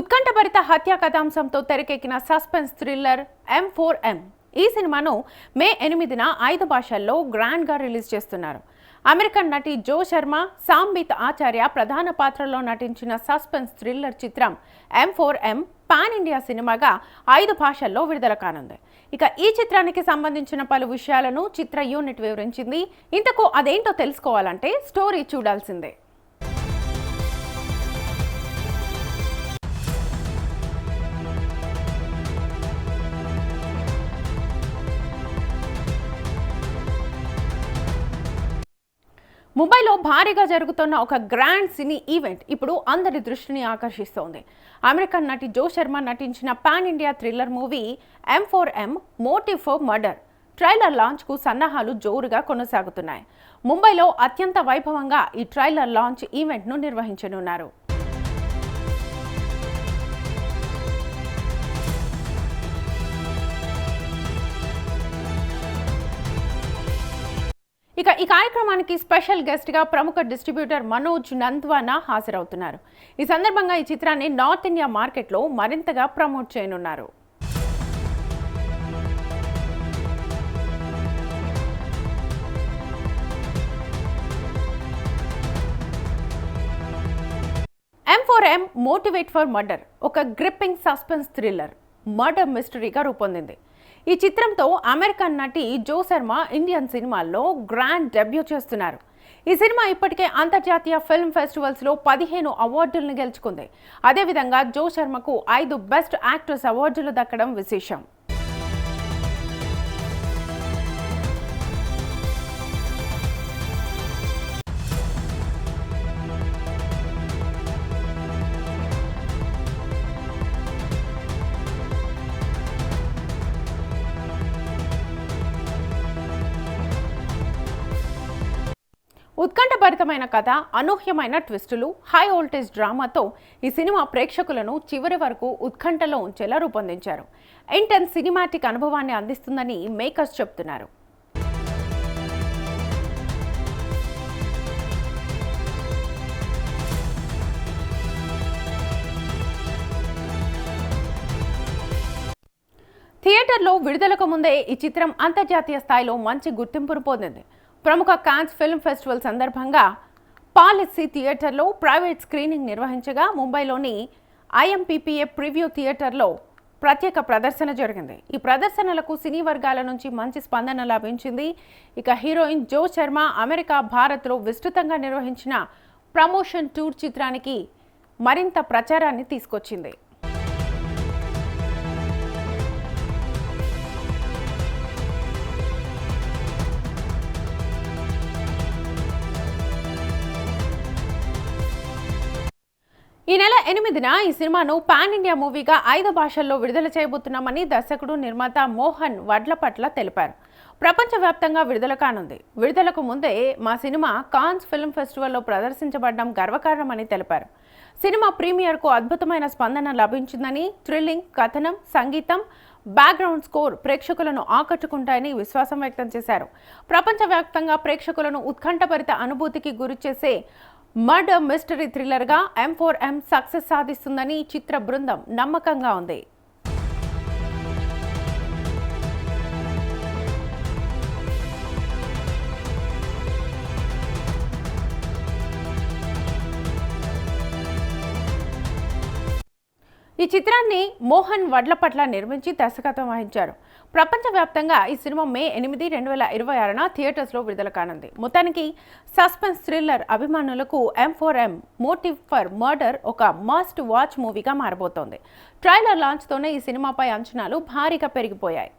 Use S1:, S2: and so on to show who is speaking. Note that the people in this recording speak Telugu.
S1: ఉత్కంఠభరిత హత్యా కథాంశంతో తెరకెక్కిన సస్పెన్స్ థ్రిల్లర్ M4M. ఈ సినిమాను మే 8న 5 భాషల్లో గ్రాండ్గా రిలీజ్ చేస్తున్నారు. అమెరికన్ నటి జో శర్మ, సాంబిత్ ఆచార్య ప్రధాన పాత్రలో నటించిన సస్పెన్స్ థ్రిల్లర్ చిత్రం M4M పాన్ ఇండియా సినిమాగా 5 భాషల్లో విడుదల కానుంది. ఇక ఈ చిత్రానికి సంబంధించిన పలు విషయాలను చిత్ర యూనిట్ వివరించింది. ఇంతకు అదేంటో తెలుసుకోవాలంటే స్టోరీ చూడాల్సిందే. ముంబైలో భారీగా జరుగుతున్న ఒక గ్రాండ్ సినీ ఈవెంట్ ఇప్పుడు అందరి దృష్టిని ఆకర్షిస్తోంది. అమెరికన్ నటి జో శర్మ నటించిన pan India thriller movie M4M motive for murder trailer లాంచ్కు సన్నాహాలు జోరుగా కొనసాగుతున్నాయి. ముంబైలో అత్యంత వైభవంగా ఈ ట్రైలర్ లాంచ్ ఈవెంట్ను నిర్వహించనున్నారు. ఇక ఈ కార్యక్రమానికి స్పెషల్ గెస్ట్ గా ప్రముఖ డిస్ట్రిబ్యూటర్ మనోజ్ నంద్వానా హాజరవుతున్నారు. ఈ సందర్భంగా ఈ చిత్రాన్ని నార్త్ ఇండియా మార్కెట్లో మరింతగా ప్రమోట్ చేయనున్నారు. M4M మోటివేట్ ఫర్ మర్డర్ ఒక గ్రిప్పింగ్ సస్పెన్స్ థ్రిల్లర్ మర్డర్ మిస్టరీగా రూపొందింది. ఈ చిత్రంతో అమెరికన్ నటి జో శర్మ ఇండియన్ సినిమాల్లో గ్రాండ్ డెబ్యూ చేస్తున్నారు. ఈ సినిమా ఇప్పటికే అంతర్జాతీయ ఫిల్మ్ ఫెస్టివల్స్లో 15 అవార్డులను గెలుచుకుంది. అదేవిధంగా జో శర్మకు 5 బెస్ట్ యాక్ట్రెస్ అవార్డులు దక్కడం విశేషం. ఉత్కంఠభరితమైన కథ, అనూహ్యమైన ట్విస్టులు, హై వోల్టేజ్ డ్రామాతో ఈ సినిమా ప్రేక్షకులను చివరి వరకు ఉత్కంఠలో ఉంచేలా రూపొందించారు. ఇంటెన్స్ సినిమాటిక్ అనుభవాన్ని అందిస్తుందని మేకర్స్ చెప్తున్నారు. థియేటర్లో విడుదలకు ముందే ఈ చిత్రం అంతర్జాతీయ స్థాయిలో మంచి గుర్తింపును పొందింది. ప్రముఖ కాన్స్ ఫిల్మ్ ఫెస్టివల్ సందర్భంగా పాలిసీ థియేటర్లో ప్రైవేట్ స్క్రీనింగ్ నిర్వహించగా ముంబైలోని IMPPA ప్రివ్యూ థియేటర్లో ప్రత్యేక ప్రదర్శన జరిగింది. ఈ ప్రదర్శనలకు సినీ వర్గాల నుంచి మంచి స్పందన లభించింది. ఇక హీరోయిన్ జో శర్మ అమెరికా, భారత్లో విస్తృతంగా నిర్వహించిన ప్రమోషన్ టూర్ చిత్రానికి మరింత ప్రచారాన్ని తీసుకొచ్చింది. ఈ నెల 8న ఈ సినిమాను పాన్ ఇండియా మూవీగా 5 భాషల్లో విడుదల చేయబోతున్నామని దర్శకుడు, నిర్మాత మోహన్ వడ్లపట్ల తెలిపారు. ప్రపంచవ్యాప్తంగా విడుదల కానుంది. విడుదలకు ముందే మా సినిమా కాన్స్ ఫిల్మ్ ఫెస్టివల్లో ప్రదర్శించబడడం గర్వకారణమని తెలిపారు. సినిమా ప్రీమియర్కు అద్భుతమైన స్పందన లభించిందని, థ్రిల్లింగ్ కథనం, సంగీతం, బ్యాక్గ్రౌండ్ స్కోర్ ప్రేక్షకులను ఆకట్టుకుంటాయని విశ్వాసం వ్యక్తం చేశారు. ప్రపంచవ్యాప్తంగా ప్రేక్షకులను ఉత్కంఠభరిత అనుభూతికి గురిచేసే మర్డర్ మిస్టరీ థ్రిల్లర్గా M4M సక్సెస్ సాధిస్తుందని చిత్ర బృందం నమ్మకంగా ఉంది. ఈ చిత్రాన్ని మోహన్ వడ్లపట్ల నిర్మించి దర్శకత్వం వహించారు. ప్రపంచవ్యాప్తంగా ఈ సినిమా మే 8, 2026న థియేటర్స్లో విడుదల కానుంది. మొత్తానికి సస్పెన్స్ థ్రిల్లర్ అభిమానులకు M4M మోటివ్ ఫర్ మర్డర్ ఒక మస్ట్ వాచ్ మూవీగా మారబోతోంది. ట్రైలర్ లాంచ్తోనే ఈ సినిమాపై అంచనాలు భారీగా పెరిగిపోయాయి.